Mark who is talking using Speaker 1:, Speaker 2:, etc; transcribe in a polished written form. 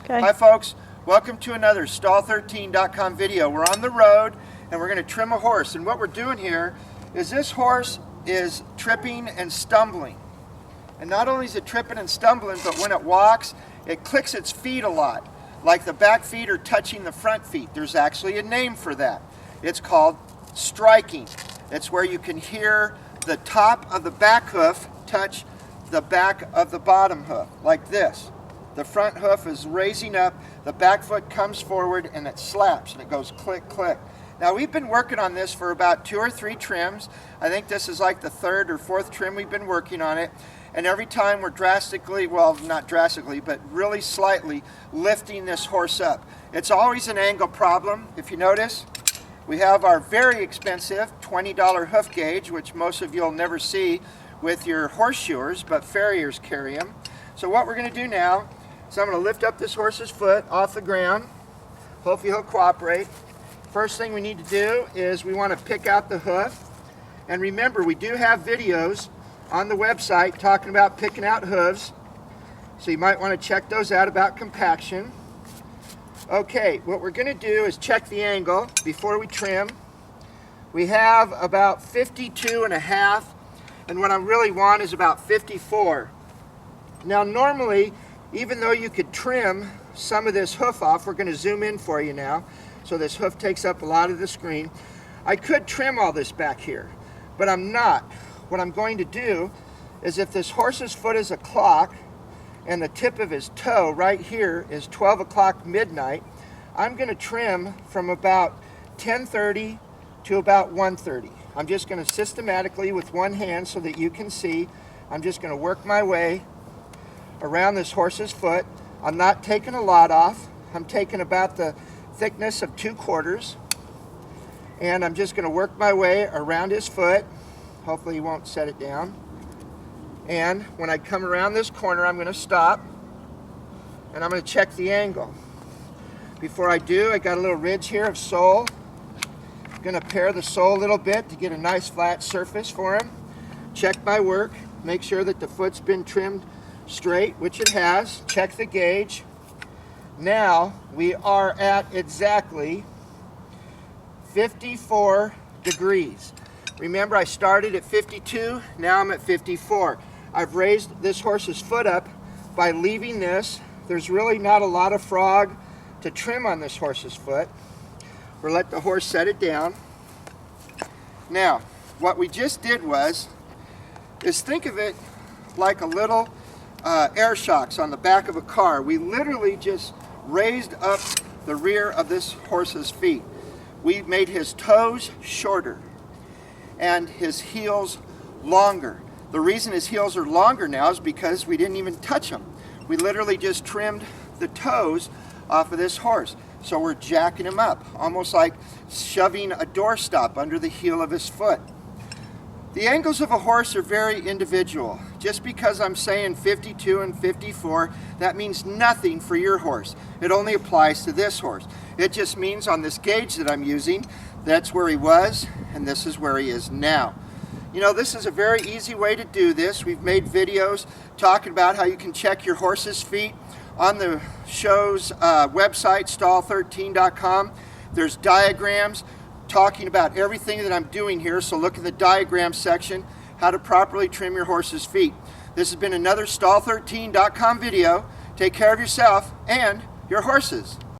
Speaker 1: Okay.
Speaker 2: Hi folks, welcome to another stall13.com video. We're on the road and we're going to trim a horse, and what we're doing here is this horse is tripping and stumbling. And not only is it tripping and stumbling, but when it walks, it clicks its feet a lot. Like the back feet are touching the front feet. There's actually a name for that. It's called striking. It's where you can hear the top of the back hoof touch the back of the bottom hoof, like this. The front hoof is raising up, the back foot comes forward, and it slaps, and it goes click, click. Now we've been working on this for about 2 or 3 trims. I think this is like the 3rd or 4th trim we've been working on it. And every time we're drastically, well, not drastically, but really slightly lifting this horse up. It's always an angle problem. If you notice, we have our very expensive $20 hoof gauge, which most of you will never see with your horseshoers, but farriers carry them. So what we're going to do now is I'm going to lift up this horse's foot off the ground. Hopefully he'll cooperate. First thing we need to do is we want to pick out the hoof. And remember, we do have videos on the website talking about picking out hooves. So you might want to check those out about compaction. Okay, what we're going to do is check the angle before we trim. We have about 52.5, and what I really want is about 54. Now normally, even though you could trim some of this hoof off, we're going to zoom in for you now, so this hoof takes up a lot of the screen. I could trim all this back here, but I'm not. What I'm going to do is, if this horse's foot is a clock and the tip of his toe right here is 12 o'clock midnight, I'm going to trim from about 10:30 to about 1:30. I'm just going to systematically, with one hand so that you can see, I'm just going to work my way around this horse's foot. I'm not taking a lot off. I'm taking about the thickness of 2/4, and I'm just going to work my way around his foot. Hopefully he won't set it down. And when I come around this corner, I'm going to stop and I'm going to check the angle. Before I do, I got a little ridge here of sole. I'm going to pare the sole a little bit to get a nice flat surface for him. Check my work, make sure that the foot's been trimmed straight, which it has. Check the gauge. Now we are at exactly 54 degrees. Remember, I started at 52, now I'm at 54. I've raised this horse's foot up by leaving this. There's really not a lot of frog to trim on this horse's foot. We'll let the horse set it down. Now, what we just did is think of it like a little air shocks on the back of a car. We literally just raised up the rear of this horse's feet. We made his toes shorter and his heels longer. The reason his heels are longer now is because we didn't even touch them. We literally just trimmed the toes off of this horse. So we're jacking him up, almost like shoving a doorstop under the heel of his foot. The angles of a horse are very individual. Just because I'm saying 52 and 54, that means nothing for your horse. It only applies to this horse. It just means on this gauge that I'm using, that's where he was, and this is where he is now. You know, this is a very easy way to do this. We've made videos talking about how you can check your horse's feet on the show's website, stall13.com. There's diagrams talking about everything that I'm doing here, so look in the diagram section, how to properly trim your horse's feet. This has been another stall13.com video. Take care of yourself and your horses.